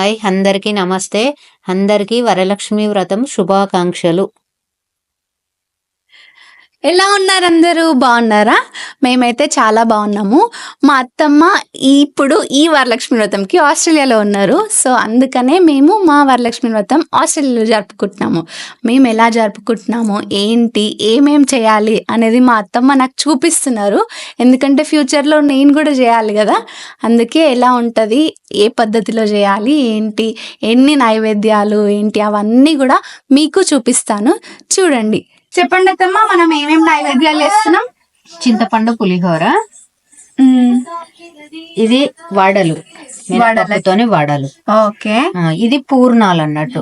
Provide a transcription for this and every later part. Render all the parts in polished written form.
Hi అందరికీ నమస్తే. అందరికీ వరలక్ష్మి వ్రతం శుభాకాంక్షలు. ఎలా ఉన్నారు అందరూ? బాగున్నారా? మేమైతే చాలా బాగున్నాము. మా అత్తమ్మ ఇప్పుడు ఈ వరలక్ష్మి వ్రతంకి ఆస్ట్రేలియాలో ఉన్నారు. సో అందుకనే మేము మా వరలక్ష్మి వ్రతం ఆస్ట్రేలియాలో జరుపుకుంటున్నాము. మేము ఎలా జరుపుకుంటున్నాము, ఏంటి, ఏమేం చేయాలి అనేది మా అత్తమ్మ నాకు చూపిస్తున్నారు. ఎందుకంటే ఫ్యూచర్లో నేను కూడా చేయాలి కదా. అందుకే ఎలా ఉంటుంది, ఏ పద్ధతిలో చేయాలి, ఏంటి, ఎన్ని నైవేద్యాలు ఏంటి అవన్నీ కూడా మీకు చూపిస్తాను. చూడండి. చెప్పండి అత్తమ్మ, మనం ఏమేమి నైవేద్యాలు చేస్తున్నాం? చింతపండు పులిహోర, ఇది వడలు, మినపప్పుతోని వడలు. ఓకే. ఇది పూర్ణాలు అన్నట్టు,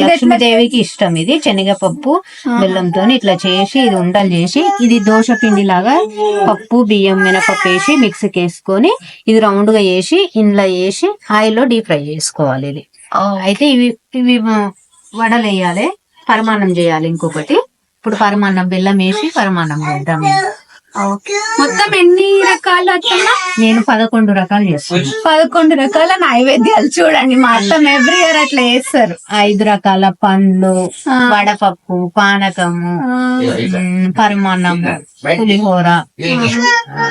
లక్ష్మీదేవికి ఇష్టం. ఇది శనగపప్పు బెల్లంతో ఇట్లా చేసి ఇది ఉండలు చేసి, ఇది దోశ పిండి లాగా పప్పు బియ్యం మినపప్పు వేసి మిక్సీకి వేసుకొని ఇది రౌండ్ గా వేసి ఇంట్లో వేసి ఆయిల్లో డీప్ ఫ్రై చేసుకోవాలి. ఇది అయితే ఇవి వడలు వేయాలి, పరమాన్నం చేయాలి. ఇంకొకటి ఇప్పుడు పరమాన్నం బెల్లం వేసి పరమాన్నం చేద్దాం. మొత్తం ఎన్ని రకాలు అత్తమ్మ? నేను 11 రకాలు చేస్తాను. 11 రకాల నైవేద్యాలు. చూడండి, మా అత్తమ్మ ఎవ్రీ ఇయర్ అట్లా చేస్తారు. 5 రకాల పండ్లు, వడపప్పు, పానకము, పరమాన్నము, పులిహోర,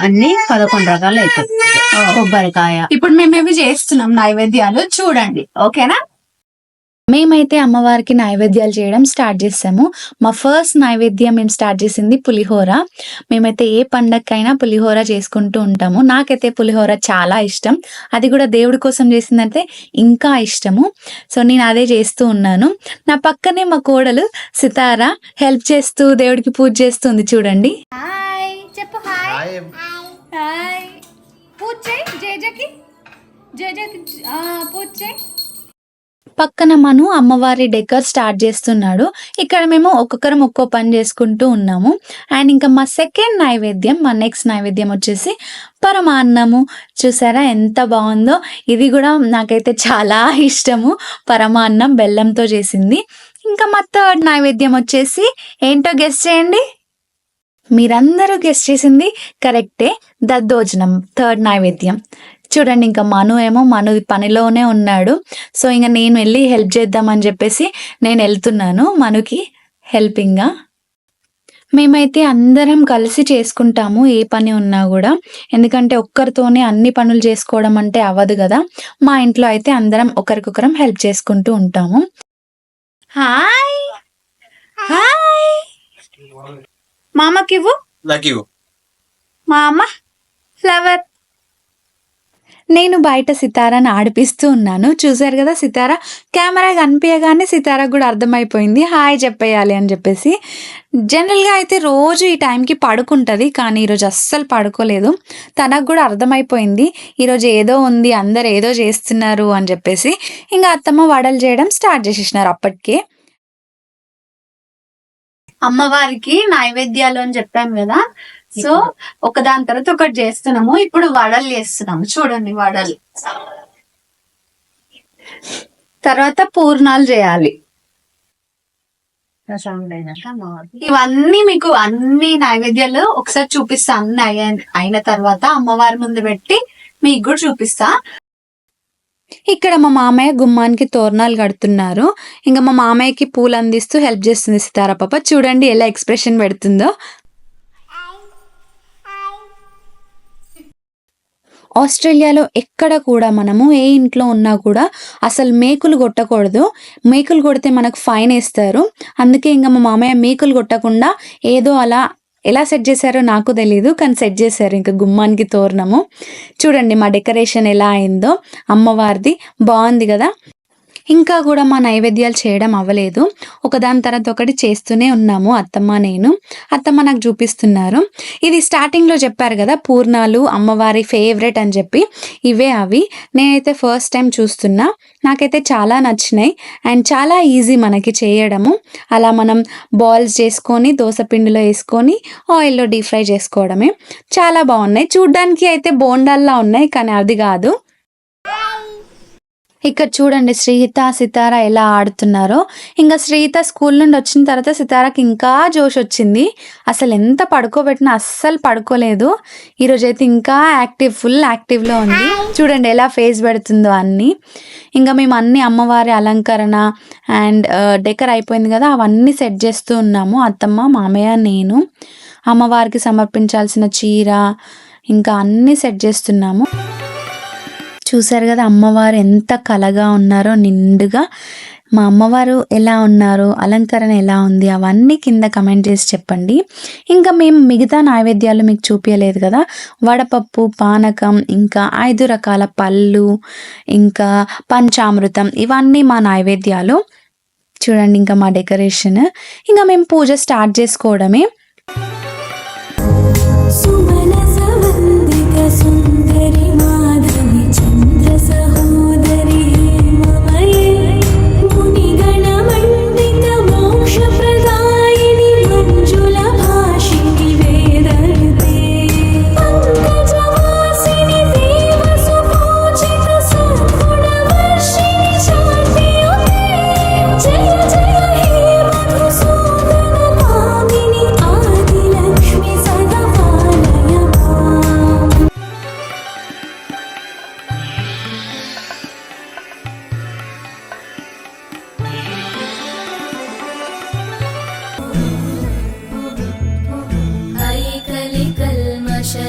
అన్ని 11 రకాలు అవుతాయి. కొబ్బరికాయ. ఇప్పుడు మేము చేస్తున్నాం నైవేద్యాలు, చూడండి. ఓకేనా? మేమైతే అమ్మవారికి నైవేద్యాలు చేయడం స్టార్ట్ చేసాము. మా ఫస్ట్ నైవేద్యం మేము స్టార్ట్ చేసింది పులిహోర. మేమైతే ఏ పండగకైనా పులిహోర చేసుకుంటూ ఉంటాము. నాకైతే పులిహోర చాలా ఇష్టం. అది కూడా దేవుడి కోసం చేసిందంటే ఇంకా ఇష్టము. సో నేను అదే చేస్తూ ఉన్నాను. నా పక్కనే మా కోడలు సితారా హెల్ప్ చేస్తూ దేవుడికి పూజ చేస్తుంది. చూడండి. హాయ్ చెప్పు. Hi hi. పూజ చేయి జేజకి, జేజకి పూజ చేయి. పక్కన మను అమ్మవారి డెకర్ స్టార్ట్ చేస్తున్నాడు. ఇక్కడ మేము ఒక్కొక్కరం ఒక్కో పని చేసుకుంటూ ఉన్నాము. అండ్ ఇంకా మా సెకండ్ నైవేద్యం, మా నెక్స్ట్ నైవేద్యం వచ్చేసి పరమాన్నము. చూసారా ఎంత బాగుందో. ఇది కూడా నాకైతే చాలా ఇష్టము. పరమాన్నం బెల్లంతో చేసింది. ఇంకా మా థర్డ్ నైవేద్యం వచ్చేసి ఏంటో గెస్ చేయండి. మీరందరూ గెస్ చేసింది కరెక్టే, దద్దోజనం థర్డ్ నైవేద్యం. చూడండి, ఇంకా మను పనిలోనే ఉన్నాడు. సో ఇంకా నేను వెళ్ళి హెల్ప్ చేద్దామని చెప్పేసి నేను వెళ్తున్నాను మనుకి హెల్పింగ్గా. మేమైతే అందరం కలిసి చేసుకుంటాము ఏ పని ఉన్నా కూడా. ఎందుకంటే ఒక్కరితోనే అన్ని పనులు చేసుకోవడం అంటే అవ్వదు కదా. మా ఇంట్లో అయితే అందరం ఒకరికొకరం హెల్ప్ చేసుకుంటూ ఉంటాము. Hi hi. మామకివ్వు. మామ ఫ్లవర్. నేను బయట సితారాని ఆడిపిస్తూ ఉన్నాను. చూసారు కదా, సితారా కెమెరా కనిపించగానే సితారా కూడా అర్థమైపోయింది హాయ్ చెప్పేయాలి అని చెప్పేసి. జనరల్గా అయితే రోజు ఈ టైంకి పడుకుంటుంది, కానీ ఈరోజు అస్సలు పడుకోలేదు. తనకు కూడా అర్థమైపోయింది ఈరోజు ఏదో ఉంది, అందరు ఏదో చేస్తున్నారు అని చెప్పేసి. ఇంకా అత్తమ్మ వడలు చేయడం స్టార్ట్ చేసేసినారు అప్పటికే. అమ్మవారికి నైవేద్యాలు అని చెప్పాము కదా, సో ఒకదాని తర్వాత ఒకటి చేస్తున్నాము. ఇప్పుడు వడలు చేస్తున్నాము. చూడండి, వడలు తర్వాత పూర్ణాలు చేయాలి. ఇవన్నీ మీకు అన్ని నైవేద్యాలు ఒకసారి చూపిస్తా. అన్ని అయిన తర్వాత అమ్మవారి ముందు పెట్టి మీకు కూడా చూపిస్తా. ఇక్కడ మా మామయ్య గుమ్మానికి తోరణాలు కడుతున్నారు. ఇంకా మా మామయ్యకి పూలు అందిస్తూ హెల్ప్ చేస్తుంది సితారా పాప. చూడండి ఎలా ఎక్స్ప్రెషన్ పెడుతుందో. ఆస్ట్రేలియాలో ఎక్కడ కూడా మనము ఏ ఇంట్లో ఉన్నా కూడా అసలు మేకులు కొట్టకూడదు. మేకులు కొడితే మనకు ఫైన్ వేస్తారు. అందుకే ఇంకా మా మామయ్య మేకులు కొట్టకుండా ఏదో అలా ఎలా సెట్ చేశారో నాకు తెలీదు, కానీ సెట్ చేశారు ఇంకా గుమ్మానికి తోరణము. చూడండి మా డెకరేషన్ ఎలా అయిందో. అమ్మవారిది బాగుంది కదా. ఇంకా కూడా మా నైవేద్యాలు చేయడం అవ్వలేదు. ఒకదాని తర్వాత ఒకటి చేస్తూనే ఉన్నాము అత్తమ్మ నేను. అత్తమ్మ నాకు చూపిస్తున్నారు. ఇది స్టార్టింగ్లో చెప్పారు కదా పూర్ణాలు అమ్మవారి ఫేవరెట్ అని చెప్పి, ఇవే అవి. నేనైతే ఫస్ట్ టైం చూస్తున్నా. నాకైతే చాలా నచ్చినాయి అండ్ చాలా ఈజీ మనకి చేయడము. అలా మనం బాల్స్ చేసుకొని దోశ పిండిలో వేసుకొని ఆయిల్లో డీప్ ఫ్రై చేసుకోవడమే. చాలా బాగున్నాయి. చూడ్డానికి అయితే బోండాల్లా ఉన్నాయి, కానీ అది కాదు. ఇక్కడ చూడండి శ్రీహిత సితార ఎలా ఆడుతున్నారో. ఇంకా శ్రీహిత స్కూల్ నుండి వచ్చిన తర్వాత సితారకి ఇంకా జోష్ వచ్చింది. అసలు ఎంత పడుకోబెట్టినా అస్సలు పడుకోలేదు. ఈరోజైతే ఇంకా ఫుల్ యాక్టివ్లో ఉంది. చూడండి ఎలా ఫేస్ పెడుతుందో అన్నీ. ఇంకా మేము అన్ని అమ్మవారి అలంకరణ అండ్ డెకర్ అయిపోయింది కదా, అవన్నీ సెట్ చేస్తూ ఉన్నాము. అత్తమ్మ, మామయ్య, నేను. అమ్మవారికి సమర్పించాల్సిన చీర ఇంకా అన్నీ సెట్ చేస్తున్నాము. చూసారు కదా అమ్మవారు ఎంత కళగా ఉన్నారో నిండుగా. మా అమ్మవారు ఎలా ఉన్నారు, అలంకరణ ఎలా ఉంది, అవన్నీ కింద కమెంట్ చేసి చెప్పండి. ఇంకా మేము మిగతా నైవేద్యాలు మీకు చూపించలేదు కదా, వడపప్పు, పానకం, ఇంకా 5 రకాల పళ్ళు, ఇంకా పంచామృతం, ఇవన్నీ మా నైవేద్యాలు. చూడండి ఇంకా మా డెకరేషన్. ఇంకా మేము పూజ స్టార్ట్ చేసుకోవడమే.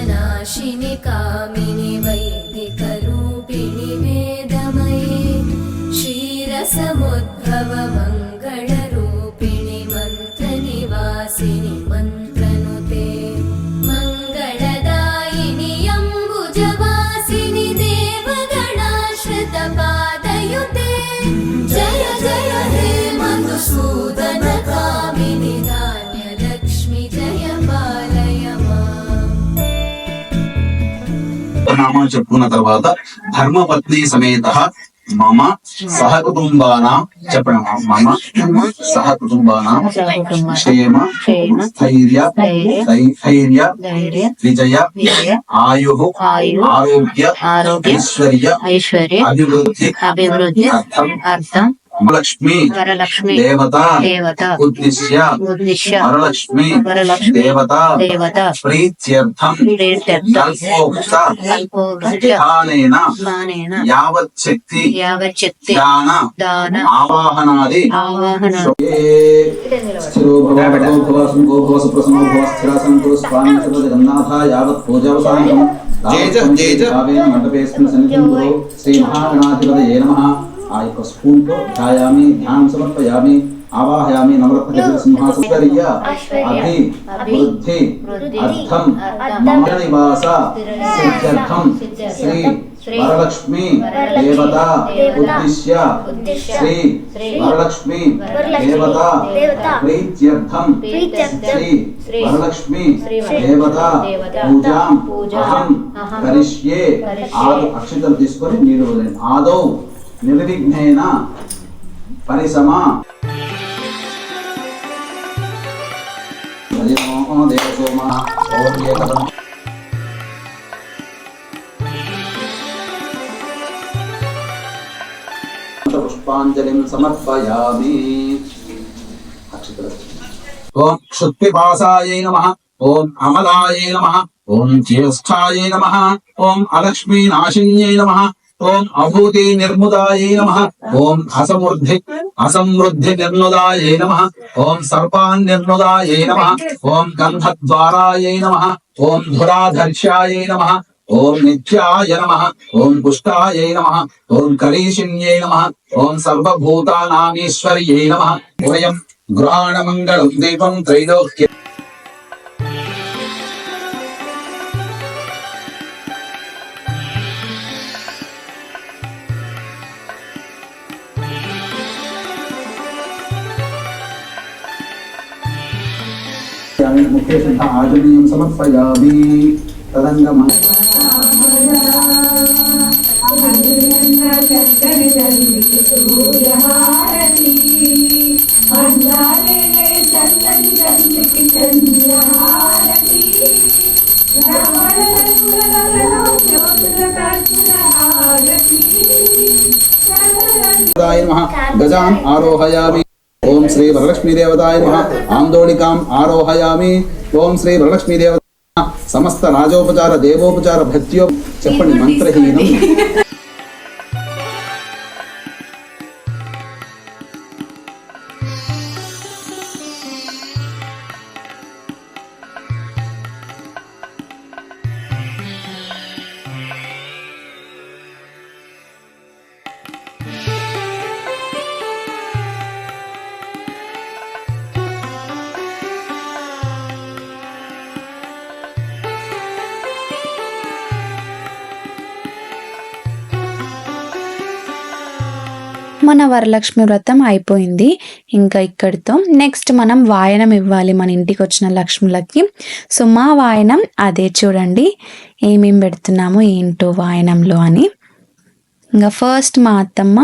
नाशिनि कामिनि वैदिकरूपिणि वेदमये क्षीरसमुद्भव मङ्गलरूपिणि मन्त्रनिवासिनि मन्त्रनुते मङ्गलदायिनि अम्बुजवासिनि देवगणाश्रितपादयुते जय जय हे मधुसूदन कामिनि धान्यलक्ष्मि जय पालय నామా చెప్పుకున్న తర్వాత ధర్మపత్ని సమేత మమ సహకుటుంబానాం చెప్పడం మమ సహకుటుంబానాం క్షేమ స్థైర్య ధైర్య విజయ ఆయు ఆరోగ్య ఐశ్వర్య అభివృద్ధి అర్థం వరలక్ష్మి దేవత ఉద్దిశ్య వరలక్ష్మి దేవత ప్రీత్యర్థం కల్పోక్త ధ్యానేన యావత్ శక్తి దాన ఆవాహనాది శ్రీ మహాగణాధిపతయే నమః. ఆ యొక్క స్పూన్ తో ధ్యాయామి, ధ్యానం సమర్పయామి, ఆవాహయామి. నవరత్న సింహాసౌకర్య అభి వృద్ధి అర్థం మమ నివాస సిద్ధ్యర్థం శ్రీ వరలక్ష్మి దేవత ఉద్దిశ్య శ్రీ వరలక్ష్మి దేవత ప్రీత్యర్థం శ్రీ వరలక్ష్మి దేవత పూజాం అహం కరిష్యే. అక్షతలు తీసుకొని నీరు వదిలేండి. ఆదౌ నిర్విఘ్నేన పరిసమా పుష్పాంజలిం సమర్పయామి. ఓం క్షుత్పిపాసాయై నమః. ఓం అమలాయై నమః. ఓం జ్యేష్ఠాయై నమః. ఓం అలక్ష్మీ నాశిన్యై నమః. ఓం అభూతి నిర్ముదాయై నమః. ఓం అసమృద్ధి నిర్నుదాయై నమః. ఓం సర్పాన్ నిర్నుదాయై నమః. ఓం గంధద్వారాయై నమః. ఓం ధురాధర్ష్యాయై నమః. ఓం నిత్యాయ నమః. ఓం పుష్టాయై నమః. ఓం కరీషిణ్యై నమః. ఓం సర్వభూతానామీశ్వర్యై నమః. వయం గృహాణమంగళం దీపం త్రైలోక్య ముఖ్య సిద్ధ ఆజనీయం సమర్పయామి. తదంగమ गजान् आरोहयामि ओम श्री वरलक्ष्मी देवताय नमः आंदोलिकाम् आरोहयामि ओम श्री वरलक्ष्मी देवता समस्त राजोपचार देवोपचार भक्त्यो చెప్పండి మంత్రహీనం మన వరలక్ష్మి వ్రతం అయిపోయింది. ఇంకా ఇక్కడితో నెక్స్ట్ మనం వాయనం ఇవ్వాలి మన ఇంటికి వచ్చిన లక్ష్ములకి. సో మా వాయనం అదే, చూడండి ఏమేం పెడుతున్నామో ఏంటో వాయనంలో అని. ఇంకా ఫస్ట్ మా అత్తమ్మ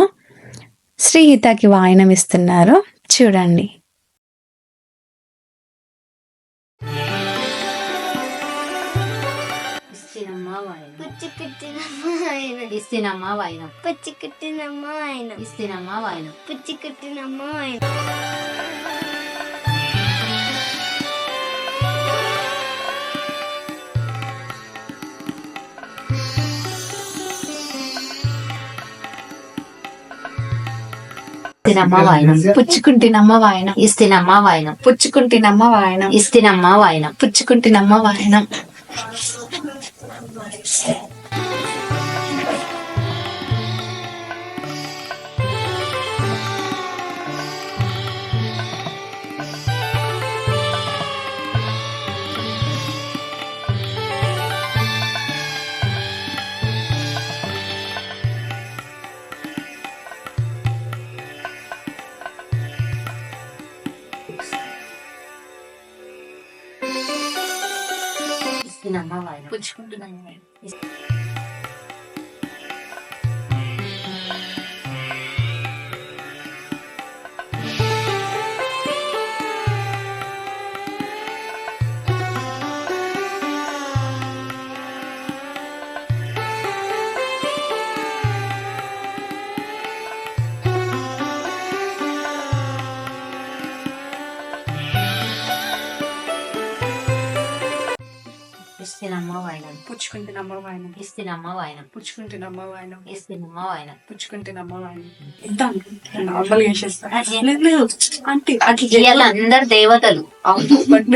శ్రీహితకి వాయనం ఇస్తున్నారు, చూడండి. ఇస్తినమ్మా వాయినం పుచ్చికట్టినమ్మ ఆయన ఇస్తినమ్మా వాయినం పుచ్చికట్టినమ్మ ఆయన ఇస్తినమ్మా వాయినం పుచ్చుకుంటినమ్మ వాయనం, ఇస్తినమ్మా వాయినం పుచ్చుకుంటినమ్మ వాయనం, ఇస్తినమ్మా వాయినం పుచ్చుకుంటినమ్మ వాయనం. ఇస్తినమ్మా వాయినం పుచ్చుకుంటున్నాము వాయనం. ఇస్తినమ్మా వాయినం పుచ్చుకుంటున్నమ్మ వాయనం, ఇస్తినమ్మా వాయినం పుచ్చుకుంటున్నమ్మ వాయనం, ఇస్తినమ్మా వాయినం పుచ్చుకుంటున్నమ్మ వాయనం. నార్మల్ చేసేస్తా అంటే అట్లా ఇవాళ అందరు దేవతలు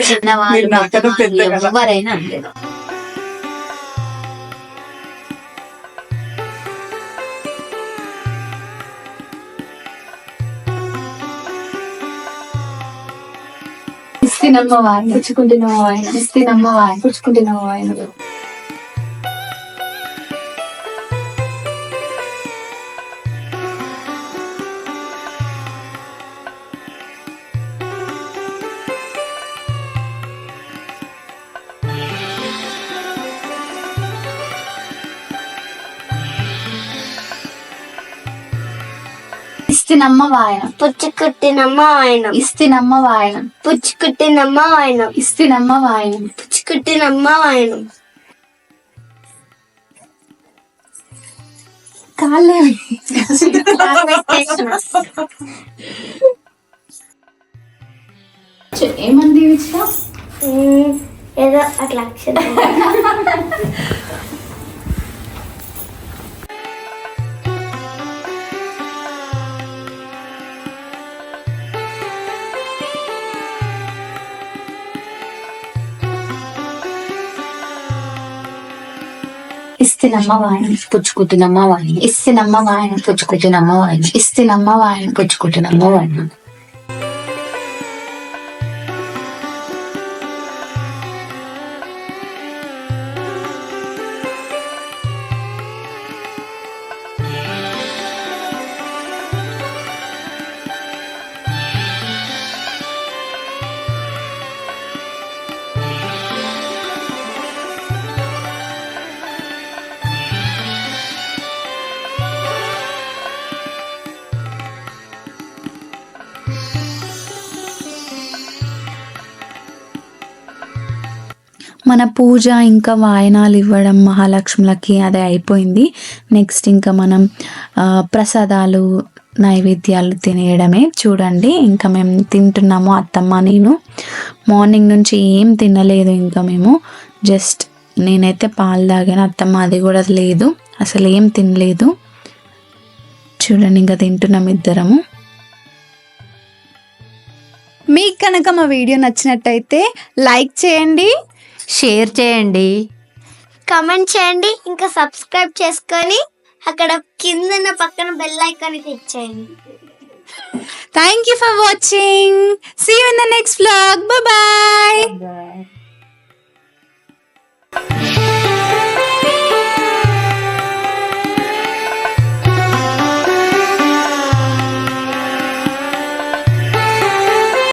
చిన్నవాళ్ళు నాకన్నా పెద్ద కదా. ఎవరైనా అంతే. ఇస్తినమ్మ వాయనం, పుచ్చుకుంటున్నమ్మ వాయనం, ఇస్తినమ్మ వాయనం, పుచ్చుకుంటున్నమ్మ వాయనం. ఇస్తినమ్మ వాయనం, పుచ్చికట్టినమ్మ ఆయన ఇస్తినమ్మ వాయనం, పుచ్చికట్టినమ్మ ఆయన ఇస్తినమ్మ వాయనం. పుచ్చికట్టినమ్మ ఆయన కాలే ఏమంది ఇచ్చిన ఏదో అట్లా అక్షరం ఇస్తినమ్మ వాయనం, పుచ్చుకుంటున్నమ్మా వాయినం ఇస్తినమ్మ వాయనం, పుచ్చుకుంటున్నమ్మా వాయినం ఇస్తినమ్మ వాయనం. పుచ్చుకుంటున్నమ్మా వాయినం మన పూజ ఇంకా వాయనాలు ఇవ్వడం మహాలక్ష్ములకి అదే అయిపోయింది. నెక్స్ట్ ఇంకా మనం ప్రసాదాలు నైవేద్యాలు తినేయడమే. చూడండి ఇంకా మేము తింటున్నాము, అత్తమ్మ నేను. మార్నింగ్ నుంచి ఏం తినలేదు ఇంకా మేము. జస్ట్ నేనైతే పాలు తాగాను, అత్తమ్మ అది కూడా లేదు, అసలు ఏం తినలేదు. చూడండి ఇంకా తింటున్నాం ఇద్దరము. మీకు కనుక మా వీడియో నచ్చినట్టయితే లైక్ చేయండి, షేర్ చేయండి, కమెంట్ చేయండి, ఇంకా సబ్స్క్రైబ్ చేసుకొని అక్కడ కింద పక్కన బెల్ ఐకాన్ క్లిక్ చేయండి. Thank you for watching. See you in the next vlog. Bye.